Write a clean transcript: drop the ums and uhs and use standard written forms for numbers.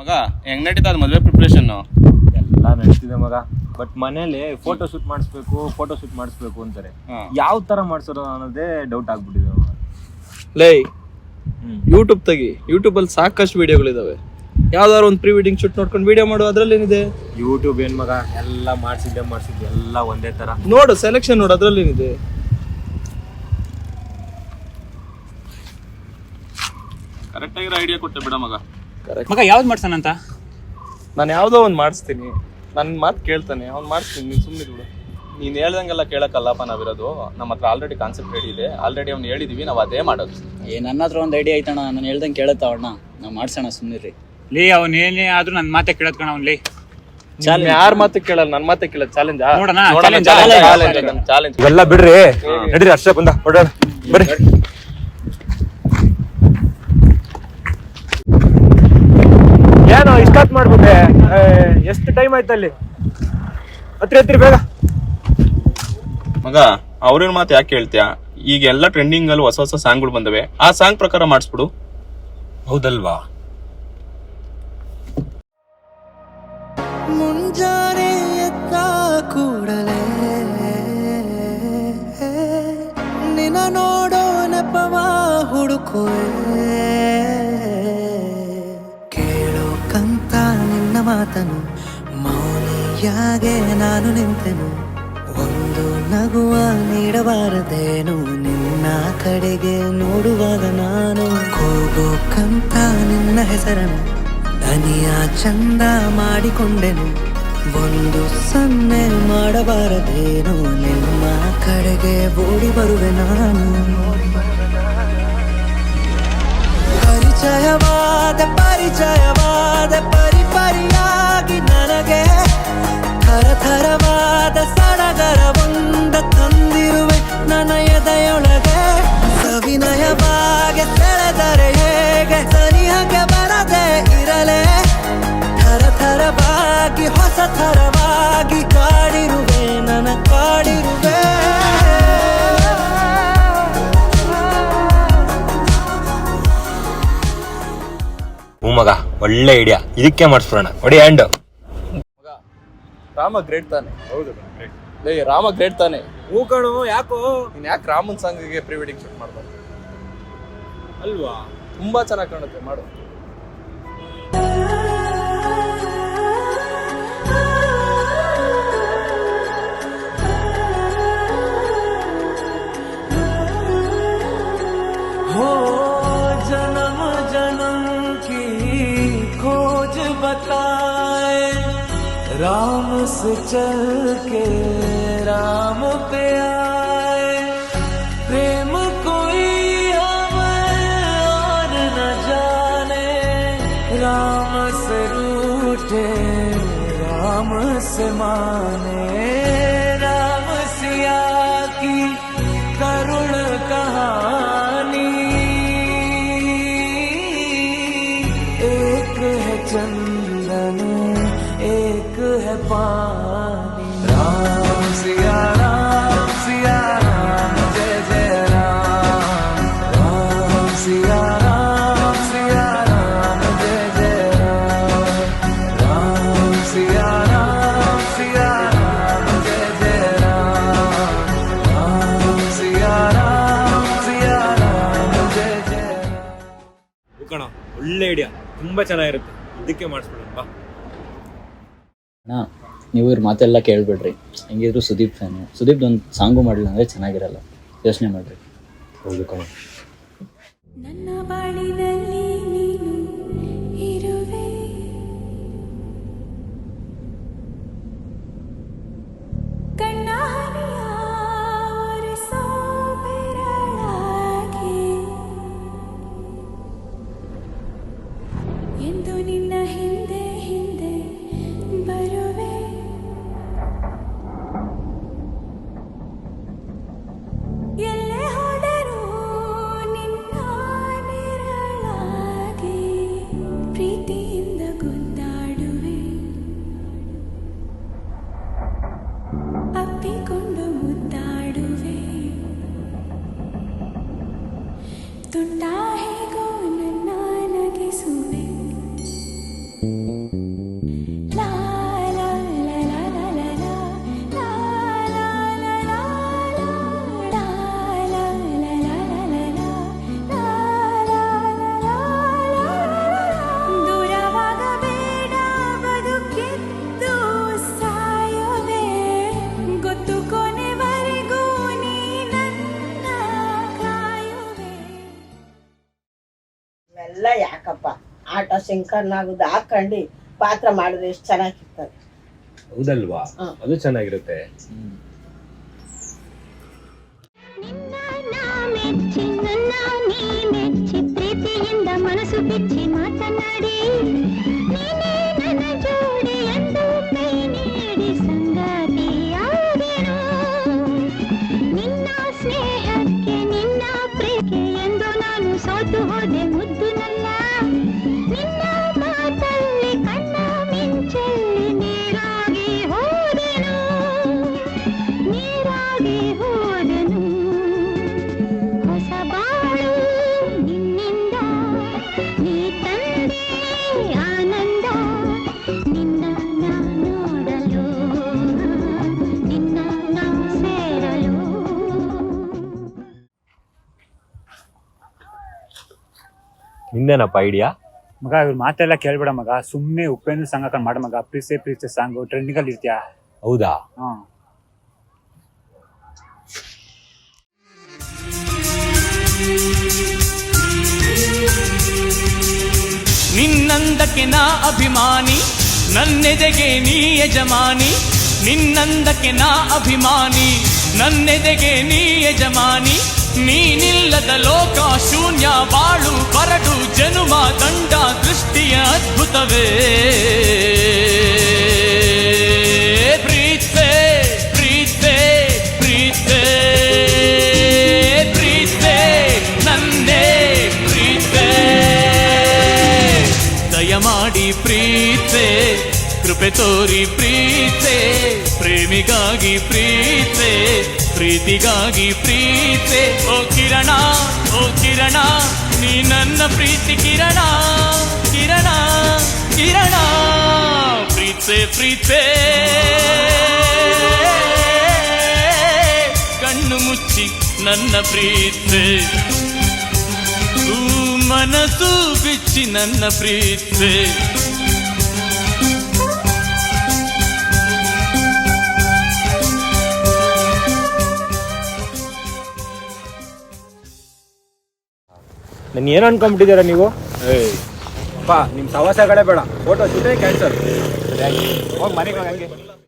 ಮಗ ಹೆಂಗ್ ನಡೀತಾ ಅದು ಮದುವೆ ಪ್ರಿಪ್ರೇಷನ್? ಎಲ್ಲ ನಡೀತಿದೆ ಮಗ. ಬಟ್ ಮನೇಲಿ ಫೋಟೋ ಶೂಟ್ ಮಾಡಿಸ್ಬೇಕು ಅಂತಾರೆ. ಯಾವ ತರ ಮಾಡ್ಸೋದು ಅನ್ನೋದೇ ಡೌಟ್ ಆಗ್ಬಿಟ್ಟಿದೆ ಮಗ. ಲೈ ಯೂಟ್ಯೂಬ್ ತೆಗಿ, ಯೂಟ್ಯೂಬ್ ಅಲ್ಲಿ ಸಾಕಷ್ಟು ವಿಡಿಯೋಗಳಿದಾವೆ. ಯಾವ್ದಾದ್ರು ಒಂದು ಪ್ರೀ ವೆಡ್ಡಿಂಗ್ ಶೂಟ್ ನೋಡ್ಕೊಂಡು ವಿಡಿಯೋ ಮಾಡು, ಅದ್ರಲ್ಲಿ ಏನಿದೆ? ಯೂಟ್ಯೂಬ್ ಏನ್ ಮಗ, ಎಲ್ಲ ಮಾಡ್ಸಿದ್ದೆ ಎಲ್ಲ ಒಂದೇ ತರ. ನೋಡು, ಸೆಲೆಕ್ಷನ್ ನೋಡು, ಅದ್ರಲ್ಲಿ ಏನಿದೆ? ಕರೆಕ್ಟ್ ಆಗಿರೋ ಐಡಿಯಾ ಕೊಟ್ಟೆ ಬಿಡ ಮಗ. ಮಗ ಯಾವ್ದು ಮಾಡ್ಸೋಣಂತ? ನಾನು ಯಾವ್ದೋ ಒಂದು ಮಾಡಿಸ್ತೀನಿ, ನನ್ನ ಮಾತು ಕೇಳ್ತಾನೆ, ಅವ್ನು ಮಾಡಿಸ್ತೀನಿ, ನೀನು ಸುಮ್ಮನೆ ಬಿಡು. ನೀನ್ ಹೇಳ್ದಂಗೆಲ್ಲ ಕೇಳಕ್ಕಲ್ಲಪ್ಪ ನಾವಿರೋದು. ನಮ್ಮ ಹತ್ರ ಆಲ್ರೆಡಿ ಕಾನ್ಸೆಪ್ಟ್ ರೆಡಿ ಇದೆ, ಆಲ್ರೆಡಿ ಅವ್ನು ಹೇಳಿದೀವಿ, ನಾವು ಅದೇ ಮಾಡೋದು. ನನ್ನ ಹತ್ರ ಒಂದು ಐಡಿಯಾ ಐತಣ್ಣ, ನಾನು ಹೇಳ್ದಂಗೆ ಕೇಳತ್ತ ಅಣ್ಣ, ನಾವು ಮಾಡ್ಸೋಣ, ಸುಮ್ಮನಿರಿ. ಲೇ ಅವ್ನು ಏನೇ ಆದ್ರೂ ನನ್ನ ಮಾತೆ ಕೇಳತ್ ಕಣ ಅವ್ನು. ಲೇ ಯಾರ ಮಾತು ಕೇಳಲ್ಲ, ನನ್ನ ಮಾತೆ ಕೇಳ. ಚಾಲೆಂಜ್ ಚಾಲೆಂಜ್ ಇವೆಲ್ಲ ಬಿಡ್ರಿ, ನಡೀರಿ ಅಷ್ಟೇ ಬಂದ ಹೊಡೋಣ ಬರ್ರಿ. ಏನೋ ಇಷ್ಟಾತ್ ಮಾಡ್ಬಿಟ್ಟೆ, ಎಷ್ಟು ಟೈಮ್ ಆಯ್ತು ಅಲ್ಲಿ? ಹತ್ರಿ ಬೇಗ ಮಗ. ಅವ್ರನ್ನ ಮಾತು ಯಾಕೆ ಹೇಳ್ತೀಯಾ? ಈಗ ಎಲ್ಲ ಟ್ರೆಂಡಿಂಗ್ ಅಲ್ಲಿ ಹೊಸ ಹೊಸ ಸಾಂಗ್ಗಳು ಬಂದವೆ, ಆ ಸಾಂಗ್ ಪ್ರಕಾರ ಮಾಡಿಸ್ಬಿಡು. ಹೌದಲ್ವಾ? ಮುಂಜಾನೆ ಎದ್ದ ಕೂಡಲೇ ನಿನ್ನ ನೋಡೋ ನೆಪವ ಹುಡುಕುವೆ, ಕೇಳೋಕಂತ ನಿನ್ನ ಮಾತನು ಮೌನಿಯಾಗೆ ನಾನು ನಿಂತೆನು. ಒಂದು ನಗುವ ನೀಡಬಾರದೇನು ನಿನ್ನ ಕಡೆಗೆ ನೋಡುವಾಗ ನಾನು, ಕೂಗೋಕಂತ ನಿನ್ನ ಹೆಸರನ್ನು ದನಿಯ ಚಂದ ಮಾಡಿಕೊಂಡೆನು. ಒಂದು ಸನ್ನೆ ಮಾಡಬಾರದೇನು ನಿಮ್ಮ ಕಡೆಗೆ ಓಡಿ ಬರುವೆ ನಾನು. ಪರಿಚಯವಾದ ಪರಿಯಾಗಿ ನನಗೆ ಥರಥರವಾದ ಸಡಗರವೊಂದ ತಂದಿರುವೆ ನನ್ನ ಎದೆಯೊಳಗೆ. ಸವಿನಯವಾಗಿ ಸೆಳೆದರೆ ಹೇಗೆ ಸನಿಹಕ್ಕೆ ಬರದೆ ಇರಲೇ, ಥರಥರವಾಗಿ ಹೊಸ ಥರವಾಗಿ ಕಾಡಿರುವೆ ನನ್ನ ಕಾಡಿರುವೆ. ಮಗ ಒಳ್ಳೆ ಐಡಿಯಾ, ಇದಕ್ಕೆ ಮಾಡಿಸ್ಬಿಡೋಣ. ಹೊಡಿ ಹ್ಯಾಂಡ್. ರಾಮ ಗ್ರೇಟ್ ತಾನೆ? ಹೌದು ಲೇ, ರಾಮ ಗ್ರೇಟ್ ತಾನೆ? ಹೂ ಕಣು. ಯಾಕೋ ನೀನ್ ಯಾಕೆ ರಾಮನ್ ಸಾಂಗಿಗೆ ಪ್ರೀ ವೆಡ್ಡಿಂಗ್ ಶೂಟ್ ಮಾಡ್ಬಾರ್ದು ಅಲ್ವಾ? ತುಂಬಾ ಚೆನ್ನಾಗಿ ಕಾಣುತ್ತೆ, ಮಾಡು. हो जन्म जन्म की खोज बताए, राम से चल के राम पे आए. प्रेम कोई हमें और न जाने, राम से रूठे राम से माने. राम सिया की करुण कहानी, एक है चंदन एक है पानी. राम सिया राम जय जय राम. राम सिया राम जय जय राम. राम सिया राम जय जय राम. राम सिया राम जय जय राम. ಕಣ ಒಳ್ಳೆ ಐಡಿಯಾ, ತುಂಬಾ ಚೆನ್ನಾಗಿರುತ್ತೆ, ಇದಕ್ಕೆ ಮಾಡಿಸ್ಬಿಡೋಣ ಬಾ. ಅಣ್ಣ, ನೀವು ಇವ್ರ ಮಾತೆಲ್ಲ ಕೇಳ್ಬೇಡ್ರಿ. ಹೆಂಗಿದ್ರು ಸುದೀಪ್ ಫ್ಯಾನು, ಸುದೀಪ್ದು ಒಂದು ಸಾಂಗು ಮಾಡಲಿಲ್ಲ ಅಂದರೆ ಚೆನ್ನಾಗಿರಲ್ಲ, ಯೋಚನೆ ಮಾಡ್ರಿ. ಹೌದು ಕಣ. ನನ್ನ ಬಾಳಿನಲ್ಲಿ ನೀನು ಇರುವೆ, ಕಣ್ಣ ಹನಿಯ ಒರೆಸೋ ಬೆರಳಾಗಿ, ಎಂದು ನಿನ್ನ ಹಿಂದೆ ಹಿಂದೆ ಬರುವೆ. ಎಲ್ಲೇ ಹೋದರೂ ನಿನ್ನ ನೆರಳಾಗಿ, ಪ್ರೀತಿಯಿಂದ ಗುದ್ದಾಡುವೆ. ಅಪ್ಪಿಕೊಂಡು ಮುದ್ದಾಡುವೆ. ತುಂಟ ಹೇಗೋ ನನ್ನ ನಗಿಸುವೆ. ಅವೆಲ್ಲ ಯಾಕಪ್ಪ ಆಟ ಶಂಕರ್ನಾಗುದು ಹಾಕೊಂಡು ಪಾತ್ರ ಮಾಡಿದ್ರೆ ಎಷ್ಟು ಚೆನ್ನಾಗಿರ್ತದೆ. ಹೌದಲ್ವಾ? ಅದು ಚೆನ್ನಾಗಿರುತ್ತೆ. ಮೆಚ್ಚಿ ನನ್ನ ನೀ ಮೆಚ್ಚಿ ಪ್ರೀತಿಯಿಂದ ಮನಸ್ಸು ಬಿಚ್ಚಿ ಮಾತನಾಡಿ ನೀನೇ ನನ್ನ ಜೋಡಿ ಎಂದು ಕೈ ನೀಡಿ ಸಂಗಾತಿಯಾದೆನು. ನಿನ್ನ ಸ್ನೇಹಕ್ಕೆ ನಿನ್ನ ಪ್ರೀತಿ ಎಂದು ನಾನು ಸೋತು ಹೋದೆ ಮುದ್ದು ನನ್ನ. ನಿನ್ನ ಮಾತಲ್ಲಿ ಕಣ್ಣ ಮಿಂಚಲ್ಲಿ ನೀರಾಗಿ ಹೋದೆನು, ನೀರಾಗಿ ಹೋದೆನು. ಹೊಸ ಬಾಳು ನಿನ್ನಿಂದ ನೀ ತಂದೆ ಆನಂದ. ನಿನ್ನ ನಾ ನೋಡಲು ನಿನ್ನ ನಾ ಸೇರಲು. ನಿಂದೇನಪ್ಪ ಐಡಿಯಾ? ಮಗ ಇವ್ರ ಮಾತೆಲ್ಲ ಕೇಳ್ಬೇಡ ಮಗ, ಸುಮ್ಮನೆ ಉಪೇಂದ್ರ ಸಾಂಗ್ ಹಾಕೊಂಡು ಮಾಡ ಮಗ. ಪ್ರೀಸೆ ಪ್ರೀಸೆ ಸಾಂಗು ಟ್ರೆಂಡಿಂಗಲ್ಲಿ ಇರ್ತೀಯಾ? ಹೌದಾ? ಹಾಂ. ನಿನ್ನಂದಕ್ಕೆ ನಾ ಅಭಿಮಾನಿ, ನನ್ನೆದೆಗೆ ನೀ ಯಜಮಾನಿ. ನಿನ್ನಂದಕ್ಕೆ ನಾ ಅಭಿಮಾನಿ, ನನ್ನೆದೆಗೆ ನೀ ಯಜಮಾನಿ. ನೀನಿಲ್ಲದ ಲೋಕ ಶೂನ್ಯ, ಬಾಳು ಬರಡು ಜನುಮ ದಂಡ ದೃಷ್ಟಿಯ ಅದ್ಭುತವೇ. ಪ್ರೀತೆ ಪ್ರೀತೆ ಪ್ರೀತೆ ಪ್ರೀತೆ ನನ್ನೇ ಪ್ರೀತೆ. ದಯಮಾಡಿ ಪ್ರೀತೆ, ಕೃಪೆ ತೋರಿ ಪ್ರೀತೆ. ಪ್ರೇಮಿಗಾಗಿ ಪ್ರೀತೆ, ಪ್ರೀತಿಗಾಗಿ ಪ್ರೀತೆ. ಓ ಕಿರಣ, ಓ ಕಿರಣ, ನೀ ನನ್ನ ಪ್ರೀತಿ ಕಿರಣ, ಕಿರಣ ಕಿರಣ. ಪ್ರೀತೆ ಪ್ರೀತೆ, ಕಣ್ಣು ಮುಚ್ಚಿ ನನ್ನ ಪ್ರೀತೆ. ಮನಸ್ಸು ಬಿಚ್ಚಿ ನನ್ನ ಪ್ರೀತೆ. ನಾನು ಏನು ಅನ್ಕೊಂಡ್ಬಿಟ್ಟಿದ್ದೀರಾ ನೀವು? ನಿಮ್ಮ ಸವಾಸಗಳೇ ಬೇಡ, ಫೋಟೋ ಶೂಟೇ ಕ್ಯಾನ್ಸಲ್. ಹೋಗಿ ಮನೆಗೆ ಹೋಗಿ ಹಂಗೆ.